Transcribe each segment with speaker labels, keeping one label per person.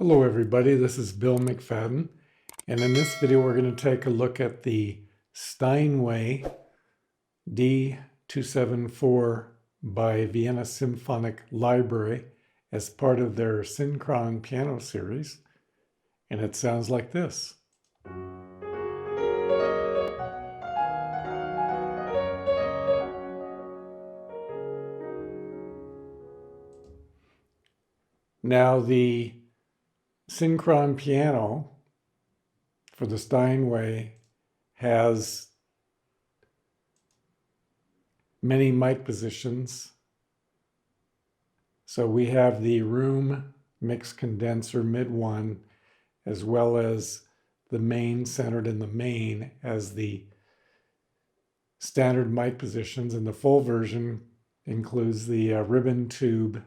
Speaker 1: Hello everybody, this is Bill McFadden, and in this video we're going to take a look at the Steinway D-274 by Vienna Symphonic Library as part of their Synchron Piano series, and it sounds like this. Now the Synchrhon Piano for the Steinway has many mic positions. So we have the room mix condenser mid one, as well as the main centered in the main as the standard mic positions, and the full version includes the ribbon tube,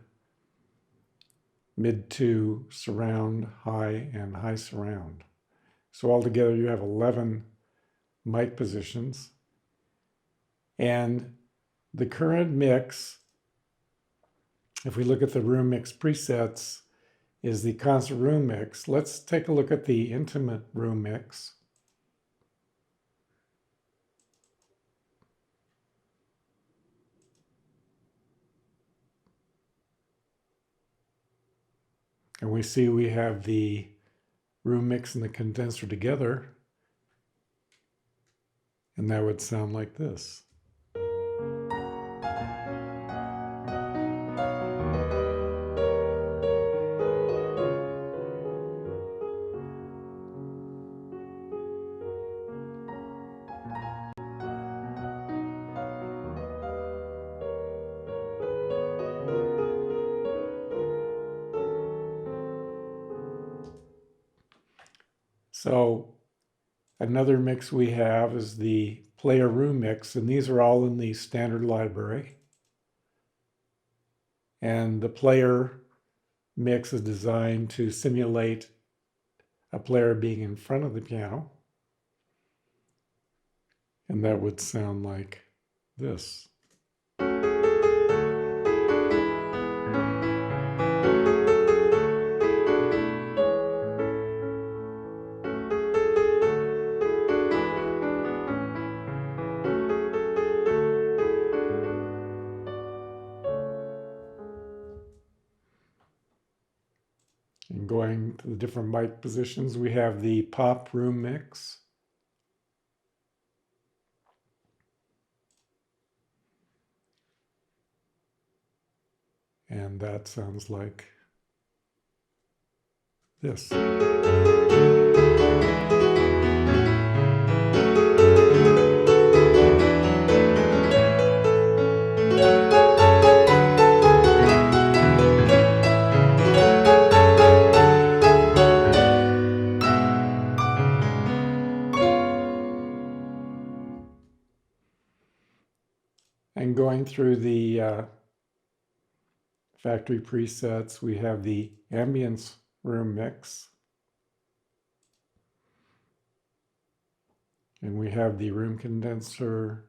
Speaker 1: mid 2, surround, high, and high surround. So altogether you have 11 mic positions. And the current mix, if we look at the room mix presets, is the concert room mix. Let's take a look at the intimate room mix. And we see we have the room mix and the condenser together, and that would sound like this. So another mix we have is the player room mix, and these are all in the standard library. And the player mix is designed to simulate a player being in front of the piano. And that would sound like this. And going to the different mic positions, we have the pop room mix. And that sounds like this. And going through the factory presets, we have the Ambience room mix. And we have the room condenser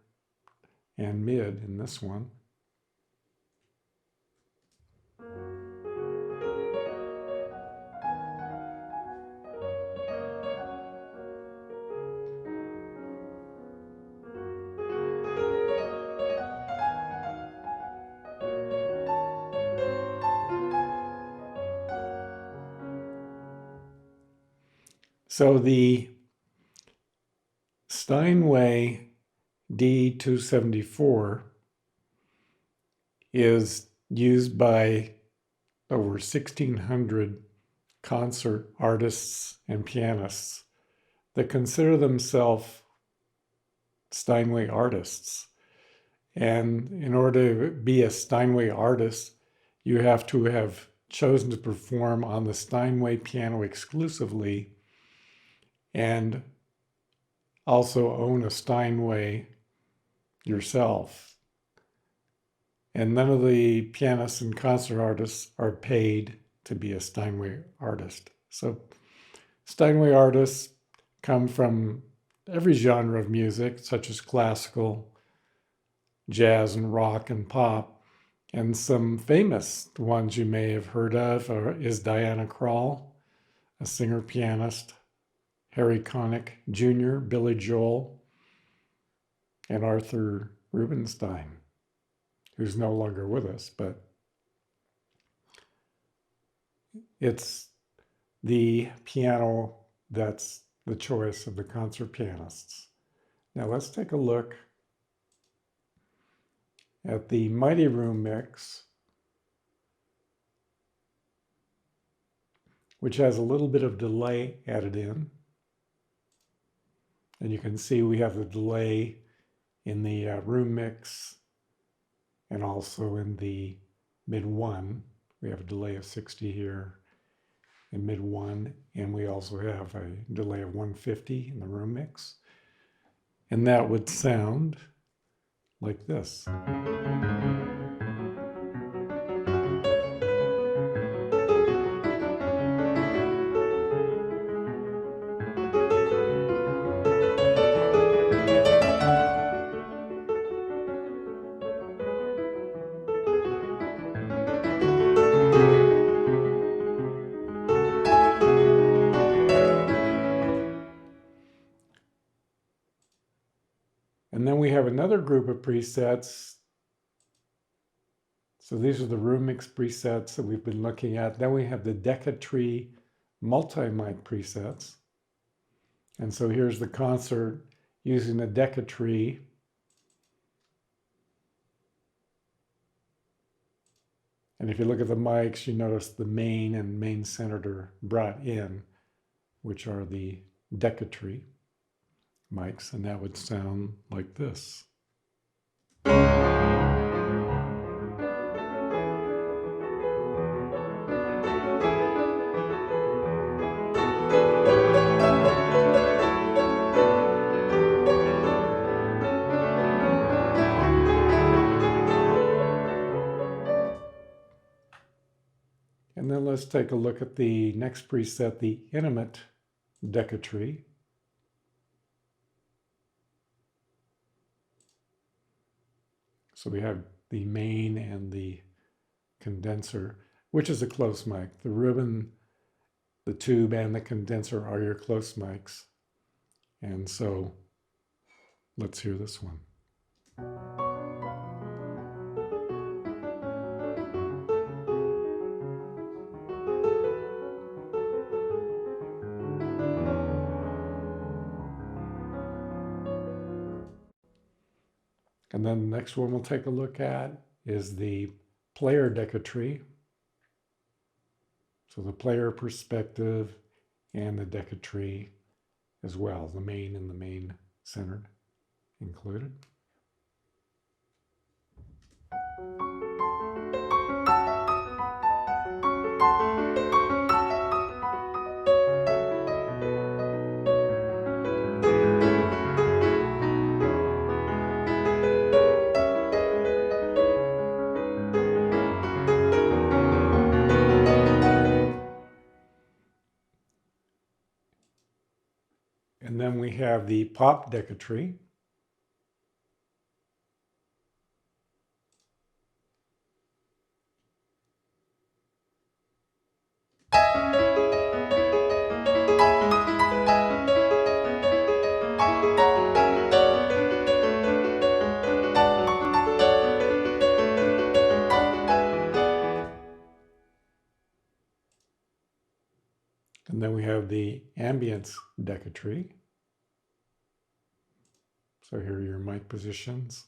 Speaker 1: and mid in this one. So the Steinway D-274 is used by over 1,600 concert artists and pianists that consider themselves Steinway artists. And in order to be a Steinway artist, you have to have chosen to perform on the Steinway piano exclusively and also own a Steinway yourself. And none of the pianists and concert artists are paid to be a Steinway artist. So Steinway artists come from every genre of music, such as classical, jazz and rock and pop. And some famous ones you may have heard of is Diana Krall, a singer-pianist, Harry Connick Jr., Billy Joel, and Arthur Rubinstein, who's no longer with us, but it's the piano that's the choice of the concert pianists. Now let's take a look at the Mighty Room mix, which has a little bit of delay added in. And you can see we have the delay in the room mix and also in the mid 1. We have a delay of 60 here in mid 1, and we also have a delay of 150 in the room mix. And that would sound like this. And then we have another group of presets. So these are the room mix presets that we've been looking at. Then we have the Decca tree multi-mic presets. And so here's the concert using the Decca tree. And if you look at the mics, you notice the main and main centered are brought in, which are the Decca tree mics, and that would sound like this. And then let's take a look at the next preset, the intimate Decca tree. So we have the main and the condenser, which is a close mic. The ribbon, the tube, and the condenser are your close mics. And so let's hear this one. And then the next one we'll take a look at is the player Decca tree. So the player perspective and the Decca tree as well, the main and the main centered included. And then we have the pop Decca tree. And then we have the Ambience Decca tree. So here are your mic positions.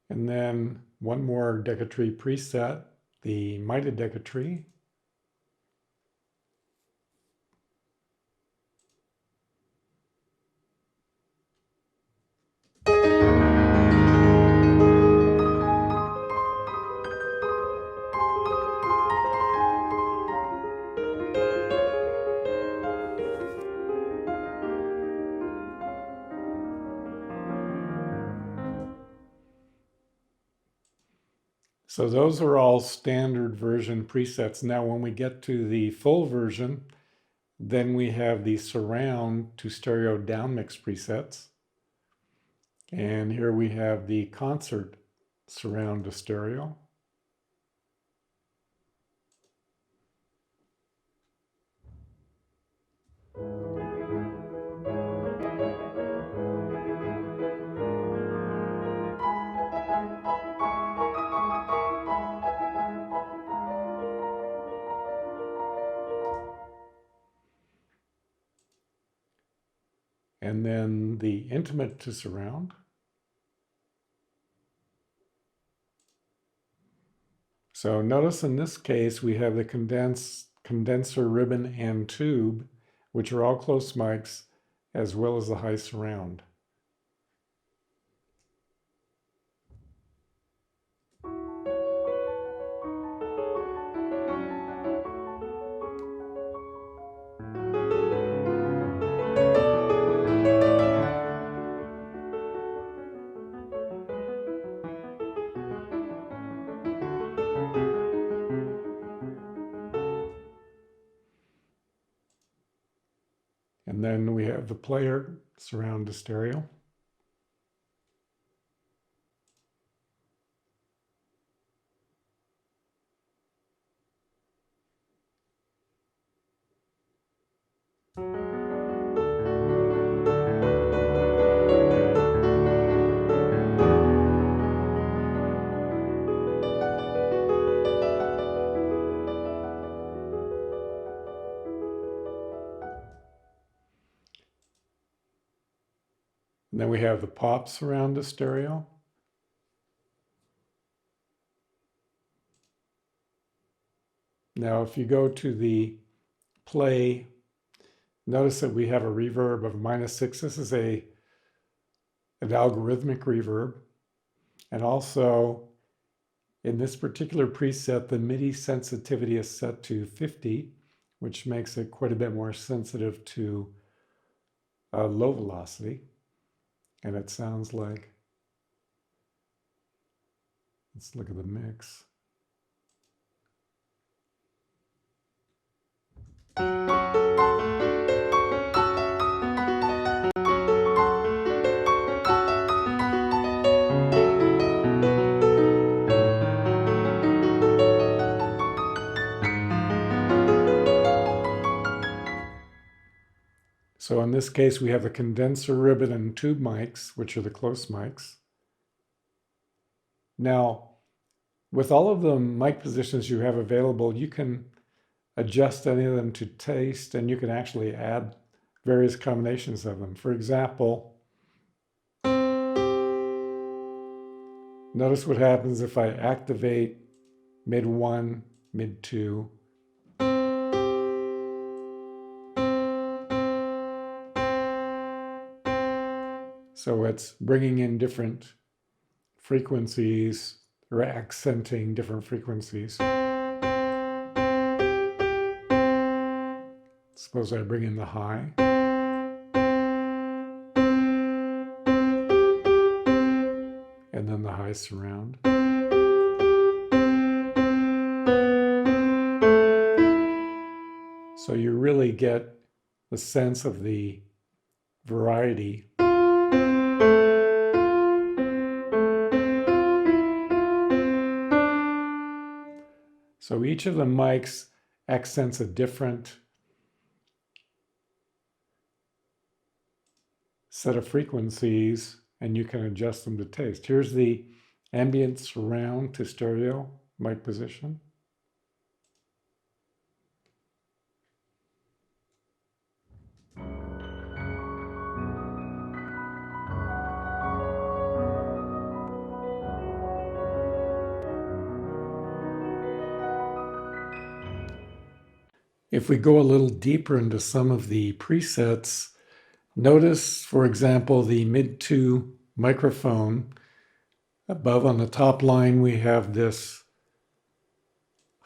Speaker 1: And then one more Decca tree preset, the Mighty Decca tree. So those are all standard version presets. Now when we get to the full version, then we have the surround to stereo downmix presets. And here we have the concert surround to stereo. And then the intimate to surround. So notice in this case, we have the condenser ribbon and tube, which are all close mics, as well as the high surround. And then we have the player surround to stereo. And then we have the pop surround to stereo. Now, if you go to the play, notice that we have a reverb of -6. This is an algorithmic reverb. And also, in this particular preset, the MIDI sensitivity is set to 50, which makes it quite a bit more sensitive to low velocity. And it sounds like, let's look at the mix. So in this case, we have the condenser ribbon and tube mics, which are the close mics. Now, with all of the mic positions you have available, you can adjust any of them to taste, and you can actually add various combinations of them. For example, notice what happens if I activate mid 1, mid 2. So it's bringing in different frequencies or accenting different frequencies. Suppose I bring in the high. And then the high surround. So you really get the sense of the variety. So each of the mics accents a different set of frequencies, and you can adjust them to taste. Here's the ambient surround to stereo mic position. If we go a little deeper into some of the presets, notice, for example, the mid 2 microphone. Above on the top line, we have this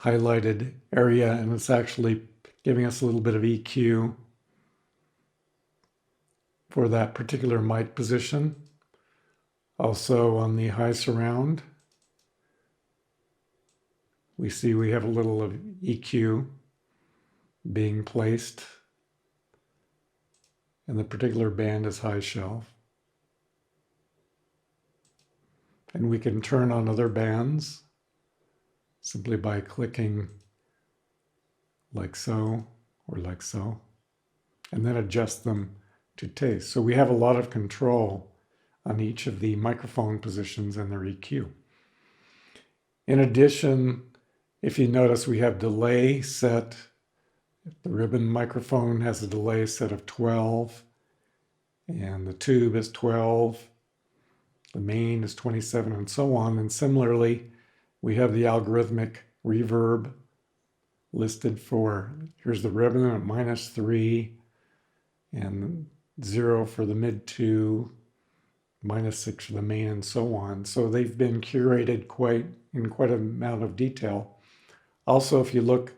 Speaker 1: highlighted area, and it's actually giving us a little bit of EQ for that particular mic position. Also on the high surround, we see we have a little of EQ being placed, and the particular band is high shelf. And we can turn on other bands simply by clicking like so or like so, and then adjust them to taste. So we have a lot of control on each of the microphone positions and their EQ. In addition, if you notice, we have delay set. The ribbon microphone has a delay set of 12, and the tube is 12, the main is 27, and so on. And similarly, we have the algorithmic reverb listed for, here's the ribbon at -3, and 0 for the mid 2, -6 for the main, and so on. So they've been curated in quite an amount of detail. Also, if you look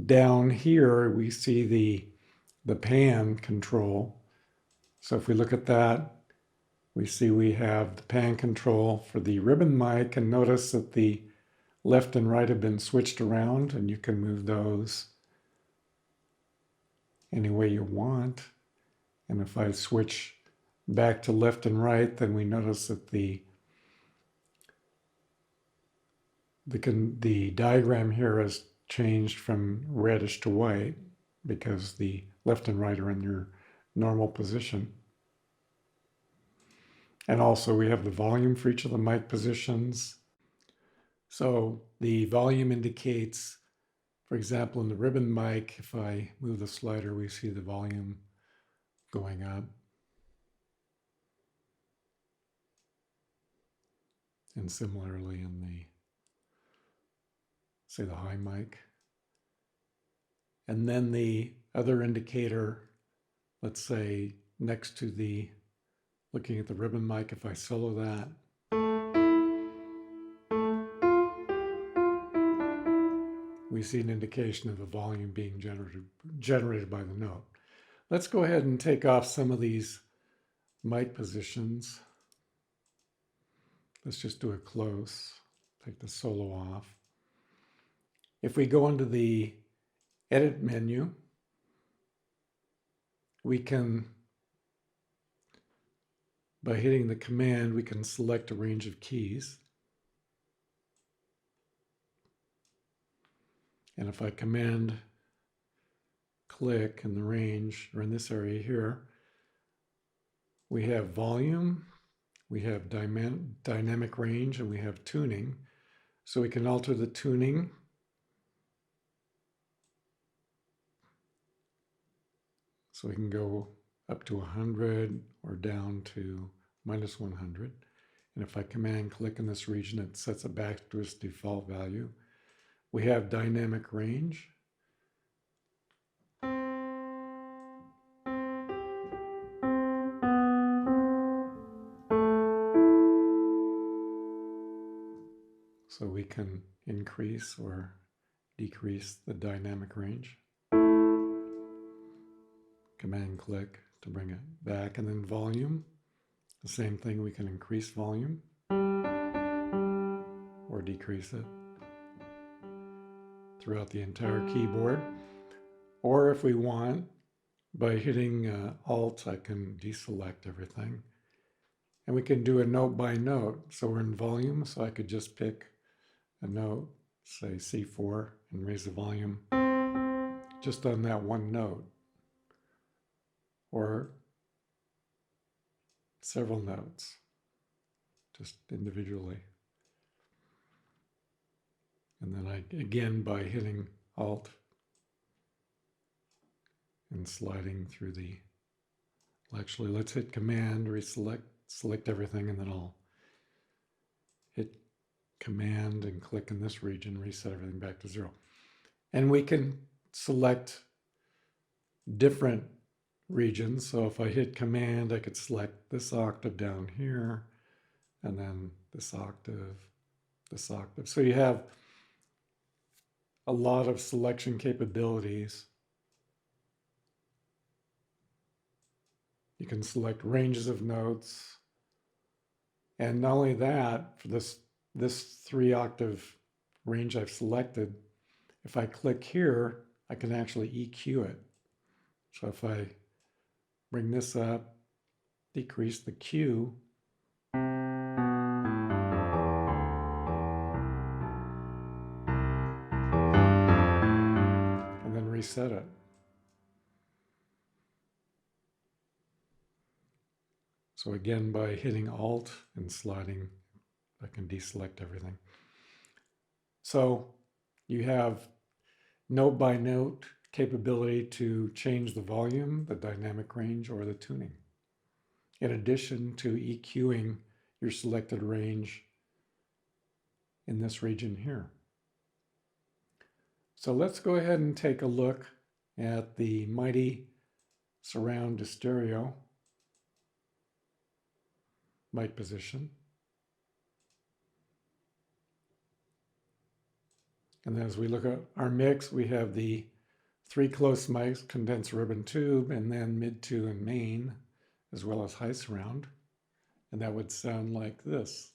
Speaker 1: down here, we see the pan control. So if we look at that, we see we have the pan control for the ribbon mic, and notice that the left and right have been switched around, and you can move those any way you want. And if I switch back to left and right, then we notice that the diagram here has changed from reddish to white because the left and right are in their normal position. And also we have the volume for each of the mic positions. So the volume indicates, for example, in the ribbon mic, if I move the slider, we see the volume going up. And similarly in the, say, the high mic. And then the other indicator, let's say next to the, looking at the ribbon mic, if I solo that, we see an indication of a volume being generated by the note. Let's go ahead and take off some of these mic positions. Let's just do it close, take the solo off. If we go into the edit menu, we can, by hitting the command, we can select a range of keys. And if I command click in the range, or in this area here, we have volume, we have dynamic range, and we have tuning. So we can alter the tuning. So we can go up to 100 or down to -100. And if I command click in this region, it sets it back to its default value. We have dynamic range. So we can increase or decrease the dynamic range. Command click to bring it back. And then volume, the same thing, we can increase volume or decrease it throughout the entire keyboard. Or if we want, by hitting Alt, I can deselect everything. And we can do a note by note. So we're in volume, so I could just pick a note, say C4, and raise the volume just on that one note, or several notes, just individually. And then again, by hitting Alt and sliding through the, well, actually, let's hit Command, select everything, and then I'll hit Command and click in this region, reset everything back to 0. And we can select different regions. So if I hit Command, I could select this octave down here, and then this octave, this octave. So you have a lot of selection capabilities. You can select ranges of notes. And not only that, for this 3-octave range I've selected, if I click here, I can actually EQ it. So if I bring this up, decrease the Q, and then reset it. So again, by hitting Alt and sliding, I can deselect everything. So you have note by note capability to change the volume, the dynamic range, or the tuning, in addition to EQing your selected range in this region here. So let's go ahead and take a look at the mighty surround to stereo mic position. And as we look at our mix, we have the 3 close mics, condenser ribbon tube, and then mid 2 and main, as well as high surround. And that would sound like this.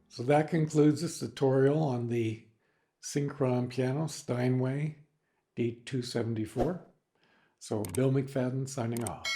Speaker 1: So that concludes this tutorial on the Synchrhon Piano Steinway D-274. So Bill McFadden signing off.